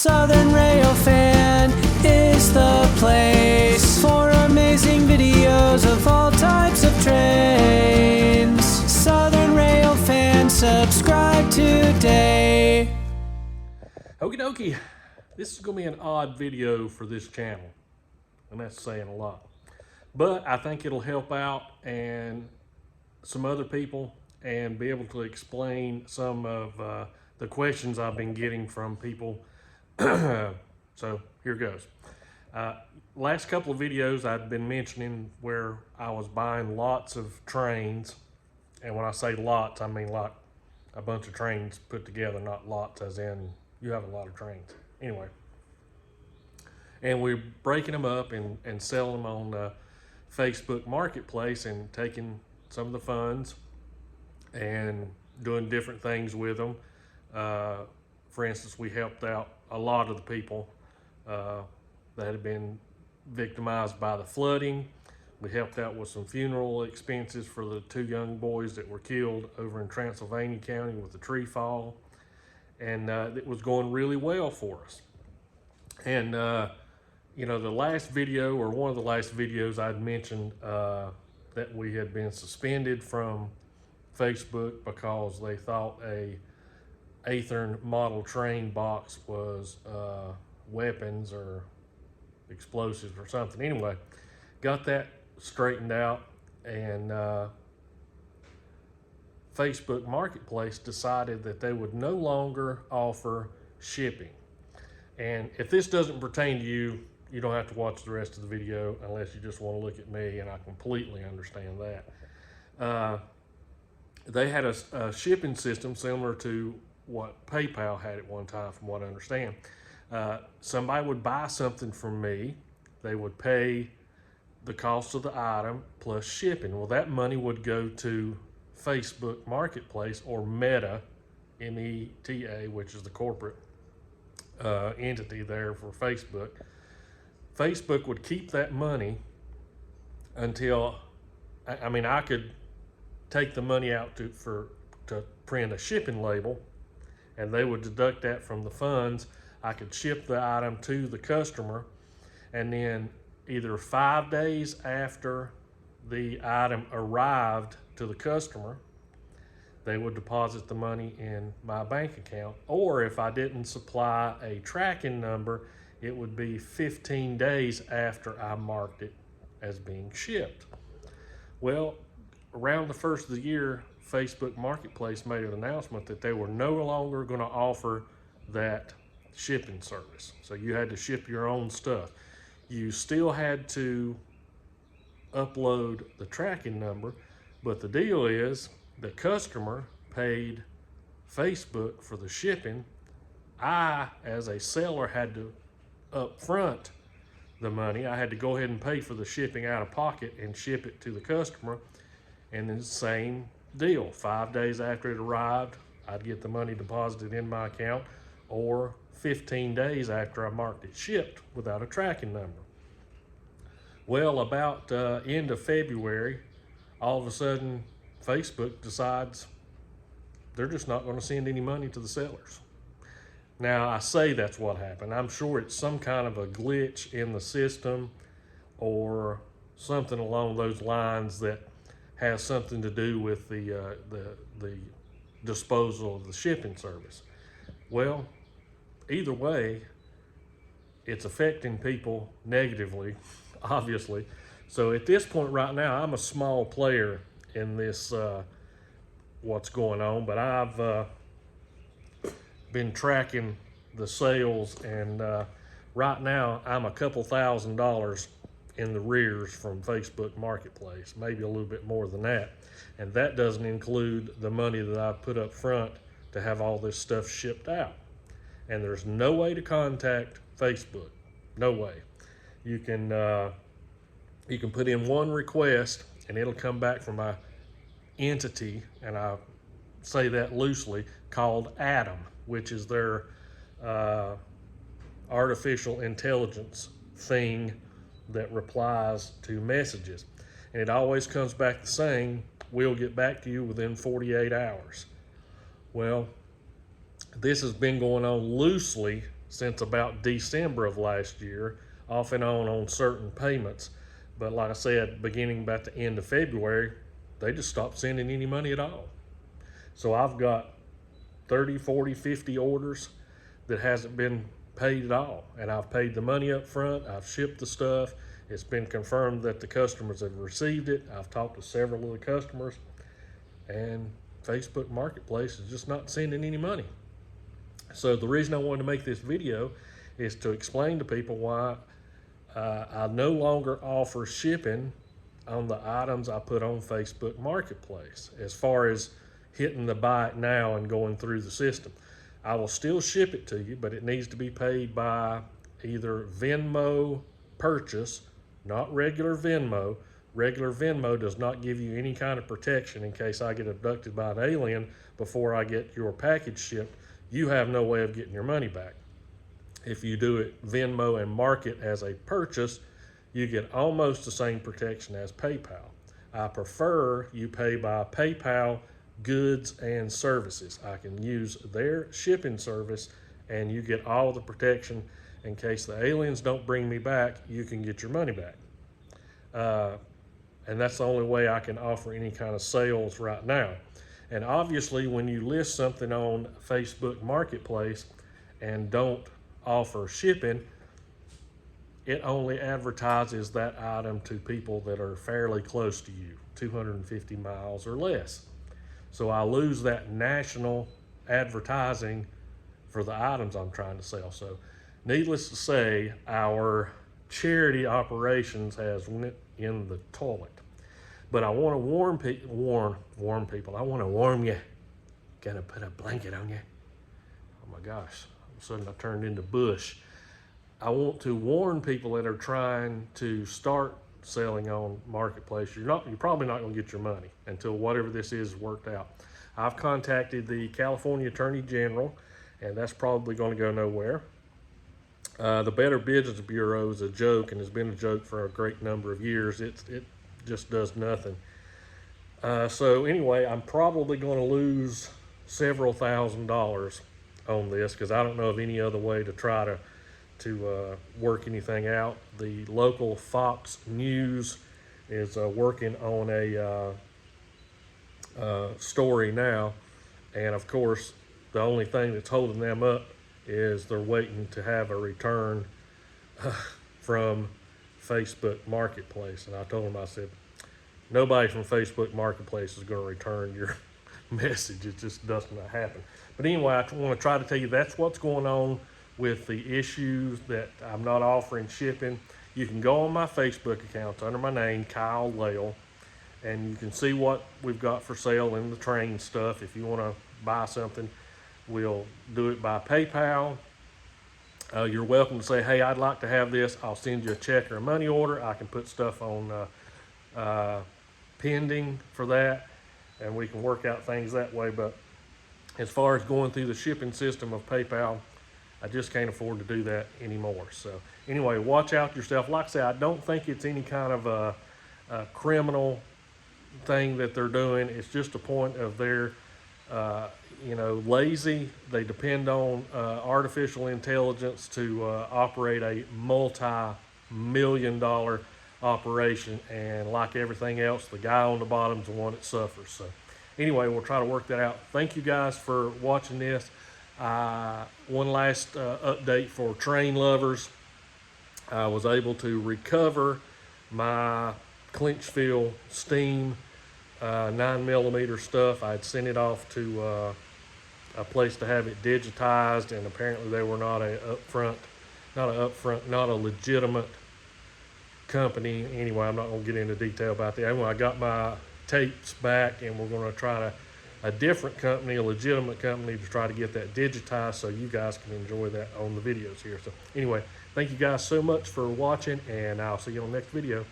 Southern Railfan is the place for amazing videos of all types of trains. Southern Railfan, subscribe today. Okie dokie, this is going to be an odd video for this channel, and that's saying a lot. But I think it'll help out and some other people and be able to explain some of the questions I've been getting from people. So here goes. Last couple of videos I've been mentioning where I was buying lots of trains, and when I say lots, I mean like a bunch of trains put together, not lots as in you have a lot of trains. Anyway, and we're breaking them up and selling them on Facebook Marketplace and taking some of the funds and doing different things with them. For instance, we helped out a lot of the people that had been victimized by the flooding. We helped out with some funeral expenses for the 2 young boys that were killed over in Transylvania County with the tree fall. And it was going really well for us. And you know, the last video, or one of the last videos, I'd mentioned that we had been suspended from Facebook because they thought a Athearn model train box was weapons or explosives or something. Anyway, got that straightened out, and Facebook Marketplace decided that they would no longer offer shipping. And if this doesn't pertain to you, you don't have to watch the rest of the video unless you just want to look at me, and I completely understand that. They had a shipping system similar to what PayPal had at one time, from what I understand. Somebody would buy something from me, they would pay the cost of the item plus shipping. Well, that money would go to Facebook Marketplace, or Meta, M-E-T-A, which is the corporate entity there for Facebook. Facebook would keep that money until, I mean, I could take the money out to print a shipping label, and they would deduct that from the funds. I could ship the item to the customer, and then either 5 days after the item arrived to the customer, they would deposit the money in my bank account. Or if I didn't supply a tracking number, it would be 15 days after I marked it as being shipped. Well, around the first of the year, Facebook Marketplace made an announcement that they were no longer going to offer that shipping service. So you had to ship your own stuff. You still had to upload the tracking number, but the deal is the customer paid Facebook for the shipping. I, as a seller, had to upfront the money. I had to go ahead and pay for the shipping out of pocket and ship it to the customer. And then the same deal, 5 days after it arrived, I'd get the money deposited in my account, or 15 days after I marked it shipped without a tracking number. Well, about end of February, all of a sudden, Facebook decides they're just not going to send any money to the sellers. Now, I say that's what happened. I'm sure it's some kind of a glitch in the system or something along those lines that has something to do with the disposal of the shipping service. Well, either way, it's affecting people negatively, obviously. So at this point right now, I'm a small player in this, what's going on, but I've been tracking the sales, and right now I'm a couple $1,000s in the rears from Facebook Marketplace, maybe a little bit more than that. And that doesn't include the money that I put up front to have all this stuff shipped out. And there's no way to contact Facebook, no way. You can put in one request and it'll come back from my entity, and I say that loosely, called Adam, which is their artificial intelligence thing that replies to messages. And it always comes back the same: we'll get back to you within 48 hours. Well, this has been going on loosely since about December of last year, off and on certain payments. But like I said, beginning about the end of February, they just stopped sending any money at all. So I've got 30, 40, 50 orders that hasn't been paid at all. And I've paid the money up front, I've shipped the stuff, it's been confirmed that the customers have received it. I've talked to several of the customers, and Facebook Marketplace is just not sending any money. So the reason I wanted to make this video is to explain to people why I no longer offer shipping on the items I put on Facebook Marketplace. As far as hitting the buy it now and going through the system, I will still ship it to you, but it needs to be paid by either Venmo purchase, not regular Venmo. Regular Venmo does not give you any kind of protection in case I get abducted by an alien before I get your package shipped. You have no way of getting your money back. If you do it Venmo and mark it as a purchase, you get almost the same protection as PayPal. I prefer you pay by PayPal goods and services. I can use their shipping service and you get all the protection. In case the aliens don't bring me back, you can get your money back. And that's the only way I can offer any kind of sales right now. And obviously when you list something on Facebook Marketplace and don't offer shipping, it only advertises that item to people that are fairly close to you, 250 miles or less. So I lose that national advertising for the items I'm trying to sell. So needless to say, our charity operations has went in the toilet. But I want to warn people. I want to warn you. Gotta put a blanket on you. Oh my gosh, all of a sudden I turned into Bush. I want to warn people that are trying to start selling on Marketplace. You're probably not going to get your money until whatever this is worked out. I've contacted the California Attorney General, and that's probably going to go nowhere. The Better Business Bureau is a joke, and has been a joke for a great number of years. It just does nothing. So anyway, I'm probably going to lose several $1,000s on this because I don't know of any other way to try to work anything out. The local Fox News is working on a story now, and of course the only thing that's holding them up is they're waiting to have a return from Facebook Marketplace. And I told them, I said, nobody from Facebook Marketplace is going to return your message. It just doesn't happen. But anyway, I want to try to tell you that's what's going on with the issues that I'm not offering shipping. You can go on my Facebook account under my name, Kyle Lael, and you can see what we've got for sale in the train stuff. If you want to buy something, we'll do it by PayPal. You're welcome to say, hey, I'd like to have this. I'll send you a check or a money order. I can put stuff on pending for that, and we can work out things that way. But as far as going through the shipping system of PayPal, I just can't afford to do that anymore. So anyway, watch out yourself. Like I say, I don't think it's any kind of a criminal thing that they're doing. It's just a point of their lazy. They depend on artificial intelligence to operate a multi-million-dollar operation, and like everything else, the guy on the bottom is the one that suffers. So anyway, we'll try to work that out. Thank you guys for watching this. One last update for train lovers. I was able to recover my Clinchfield steam 9mm stuff. I had sent it off to a place to have it digitized, and apparently they were not a legitimate company. Anyway, I'm not going to get into detail about that. Anyway, I got my tapes back, and we're going to try a different company, a legitimate company, to try to get that digitized so you guys can enjoy that on the videos here. So anyway, thank you guys so much for watching, and I'll see you on the next video.